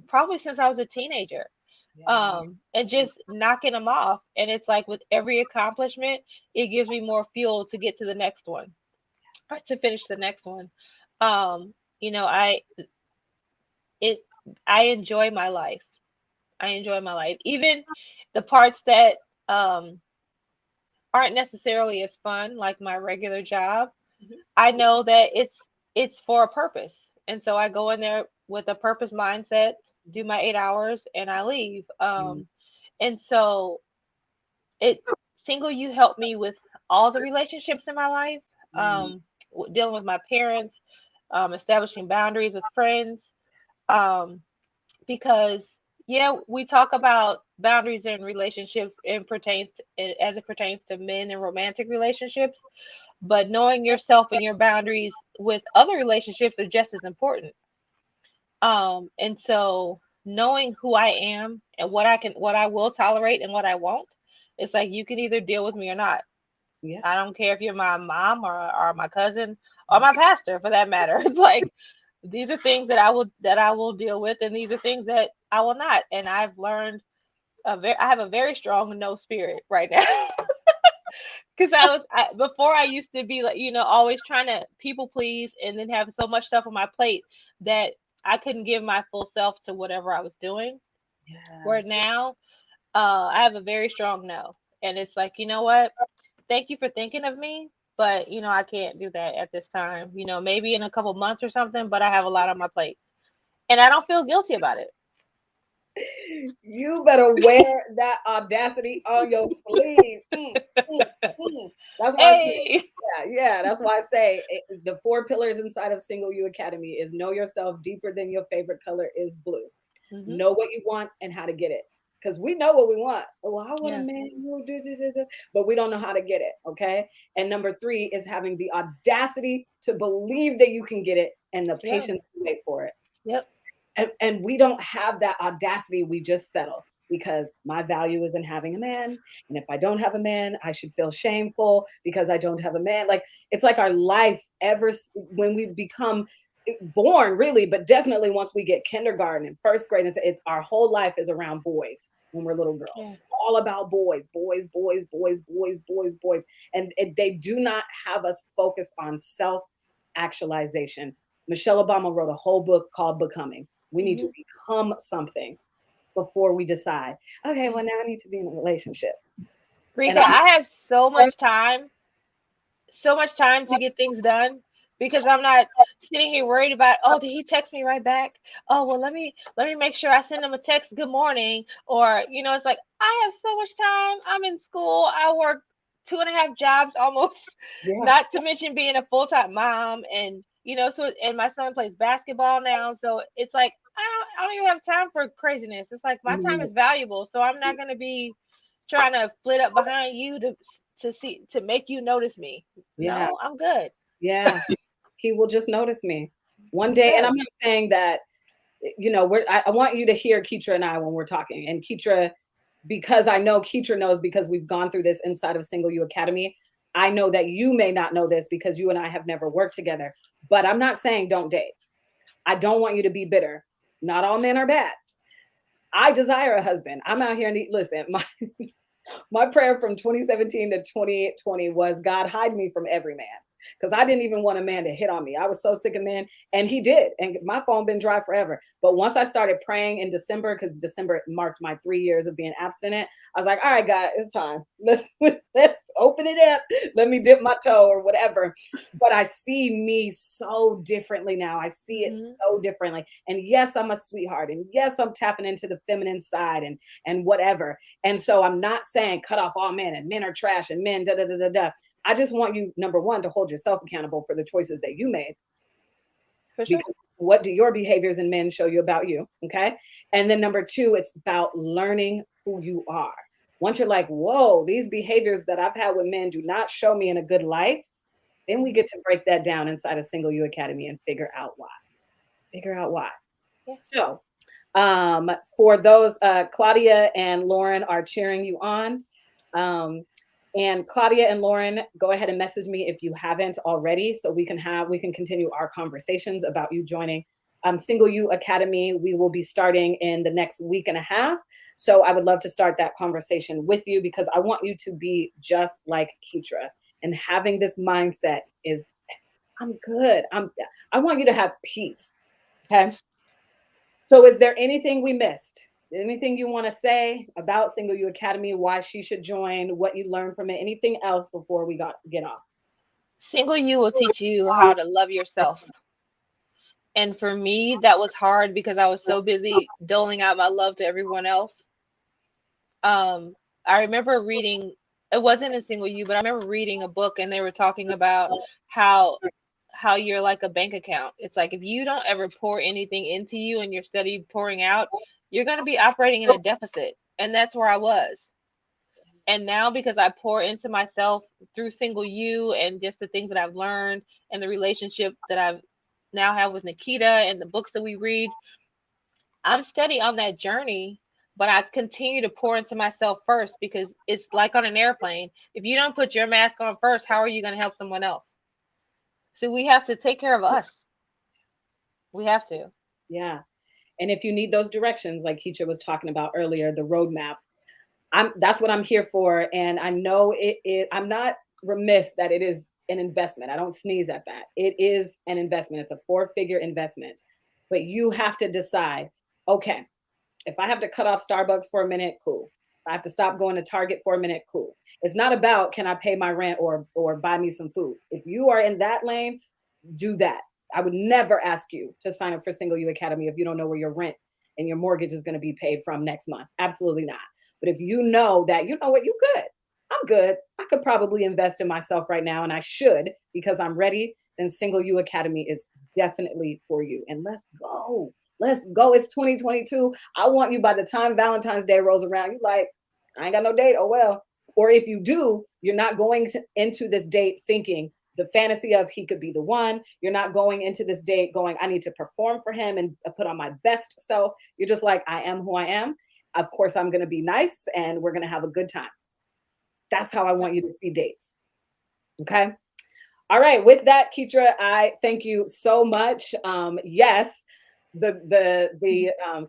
probably since I was a teenager. Yeah. And just knocking them off. And it's like with every accomplishment, it gives me more fuel to get to the next one, or to finish the next one. You know, it I enjoy my life. I enjoy my life. Even the parts that um aren't necessarily as fun, like my regular job. Mhm. I know that it's for a purpose. And so I go in there with a purpose mindset, do my 8 hours, and I leave. Mhm. And so it single you helped me with all the relationships in my life, Mhm. dealing with my parents, establishing boundaries with friends, um, because yeah, we talk about boundaries in relationships and as it pertains to men and romantic relationships, but knowing yourself and your boundaries with other relationships are just as important. And so knowing who I am and what I will tolerate and what I won't, it's like you can either deal with me or not. Yeah. I don't care if you're my mom or my cousin or my pastor for that matter. It's like these are things that I will deal with, and these are things that I will not. And I've learned I have a very strong no spirit right now. Because before I used to be like, always trying to people please and then have so much stuff on my plate that I couldn't give my full self to whatever I was doing. Yeah. Where now, I have a very strong no. And it's like, you know what? Thank you for thinking of me, but I can't do that at this time. Maybe in a couple months or something, but I have a lot on my plate. And I don't feel guilty about it. You better wear that audacity on your sleeve. That's why I say, Hey. yeah. That's why I say the 4 pillars inside of Single You Academy is know yourself deeper than your favorite color is blue. Hmm. Know what you want and how to get it. Because we know what we want. Oh, I want a Yeah. man, but we don't know how to get it. Okay. And number 3 is having the audacity to believe that you can get it and the Yeah. patience to wait for it. Yep. And we don't have that audacity. We just settle because my value is in having a man, and if I don't have a man I should feel shameful because I don't have a man. Like, it's like our life when we become born, really, but definitely once we get kindergarten and first grade, it's our whole life is around boys. When we're little girls, Yeah. it's all about boys, boys, boys, boys, boys, boys, boys. And they do not have us focus on self actualization. Michelle Obama wrote a whole book called Becoming. We need to Hmm. become something before we decide, okay, Yeah. well, now I need to be in a relationship. And Rika, I, I have so much time to get things done because I'm not sitting here worried about, oh, did he text me right back? Oh, well, let me make sure I send him a text, good morning. Or, it's like I have so much time. I'm in school. I work 2.5 jobs almost, yeah, not to mention being a full-time mom. And, and my son plays basketball now. So it's like I don't even have time for craziness. It's like my time mm, is valuable. So I'm not gonna be trying to flit up behind you to make you notice me. yeah, No, I'm good. yeah. He will just notice me one He day. And I'm will. not saying that, I want you to hear Keetra and I when we're talking. And Keetra, because I know Keetra knows because we've gone through this inside of Single You Academy. I know that you may not know this because you and I have never worked together. But I'm not saying don't date. I don't want you to be bitter. Not all men are bad. I desire a husband. I'm out here and listen, my prayer from 2017 to 2020 was, God, hide me from every man. because I didn't even want a man to hit on me. I was so sick of men, and he did. And my phone been dry forever. But once I started praying in December, because December marked my 3 years of being abstinent, I was like, all right, God, it's time. Let's open it up. Let me dip my toe or whatever. But I see me so differently now. I see it Mhm. so differently. And yes, I'm a sweetheart. And yes, I'm tapping into the feminine side and whatever. And so I'm not saying cut off all men and men are trash and men da da da da da. I just want you, number one, to hold yourself accountable for the choices that you made, For sure. because what do your behaviors in men show you about you? Okay. And then number two, it's about learning who you are. Once you're like, whoa, these behaviors that I've had with men do not show me in a good light, then we Mhm. get to break that down inside of Single You Academy and figure out why. Figure out why. Yeah. So, for those, Claudia and Lauren are cheering you on. Um, and Claudia and Lauren, go ahead and message me if you haven't already, so we can continue our conversations about you joining Single You Academy. We will be starting in the next week and a half. So I would love to start that conversation with you, because I want you to be just like Keetra, and having this mindset is I'm good. I want you to have peace. Okay. So, is there anything we missed? Anything you want to say about Single You Academy, why she should join, what you learned from it, anything else before we get off? Single You will teach you how to love yourself. And for me, that was hard because I was so busy doling out my love to everyone else. I remember reading, it wasn't a Single You, but I remember reading a book and they were talking about how you're like a bank account. It's like if you don't ever pour anything into you and you're steady pouring out, you're going to be operating in a deficit. And that's where I was. And now because I pour into myself through Single You and just the things that I've learned and the relationship that I've now have with Nikita and the books that we read, I'm steady on that journey, but I continue to pour into myself first because it's like on an airplane. If you don't put your mask on first, how are you going to help someone else? So we have to take care of us. We have to. Yeah. And if you need those directions, like Keisha was talking about earlier, the roadmap, that's what I'm here for. And I know I'm not remiss that it is an investment. I don't sneeze at that. It is an investment. It's a 4-figure investment. But you have to decide, okay, if I have to cut off Starbucks for a minute, cool. If I have to stop going to Target for a minute, cool. It's not about can I pay my rent or buy me some food. If you are in that lane, do that. I would never ask you to sign up for Single You Academy if you don't know where your rent and your mortgage is going to be paid from next month. Absolutely not. But if you know that, you know what, you good. I'm good. I could probably invest in myself right now, and I should because I'm ready. Then Single You Academy is definitely for you. And let's go. Let's go. It's 2022. I want you by the time Valentine's Day rolls around, you like, I ain't got no date. Oh, well. Or if you do, you're not going into this date thinking the fantasy of he could be the one. You're not going into this date going, I need to perform for him and put on my best self. You're just like, I am who I am. Of course, I'm going to be nice and we're going to have a good time. That's how I want you to see dates. Okay. All right. With that, Keetra, I thank you so much. Yes, the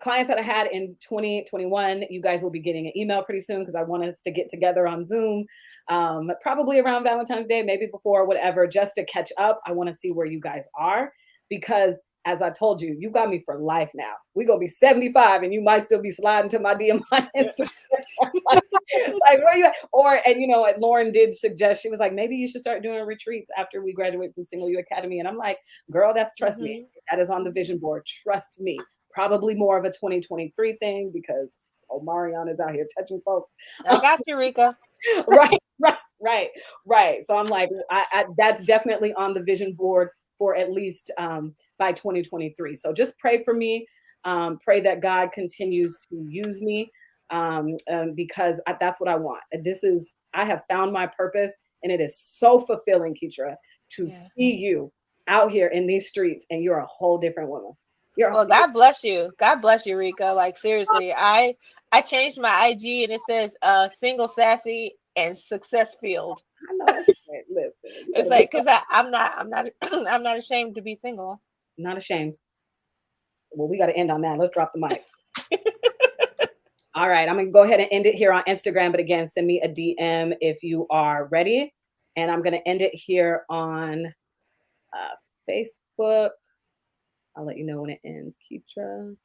clients that I had in 2021, you guys will be getting an email pretty soon because I want us to get together on Zoom, probably around Valentine's Day, maybe before, whatever, just to catch up. I want to see where you guys are because, as I told you, you got me for life now. We're gonna be 75, and you might still be sliding to my DM on Instagram. Like where you at? Or and Lauren did suggest, she was like, maybe you should start doing retreats after we graduate from Single You Academy. And I'm like, girl, that's trust me. Hmm. That is on the vision board. Trust me. Probably more of a 2023 thing because Omarion is out here touching folks. I got you, Rika. Right. So I'm like, that's definitely on the vision board for at least by 2023. So just pray for me. Pray that God continues to use me because that's what I want. I have found my purpose, and it is so fulfilling, Keetra, to Yeah. see you out here in these streets, and you're a whole different woman. Well, God bless you. God bless you, Rika. Like seriously, I changed my IG and it says single sassy and success field. I know that's right. Listen, you It's better be like because I'm not I'm not ashamed to be single. not ashamed. Well, we got to end on that. Let's drop the mic. All right, I'm gonna go ahead and end it here on Instagram. But again, send me a DM if you are ready. And I'm going to end it here on Facebook. I'll let you know when it ends, Keetra.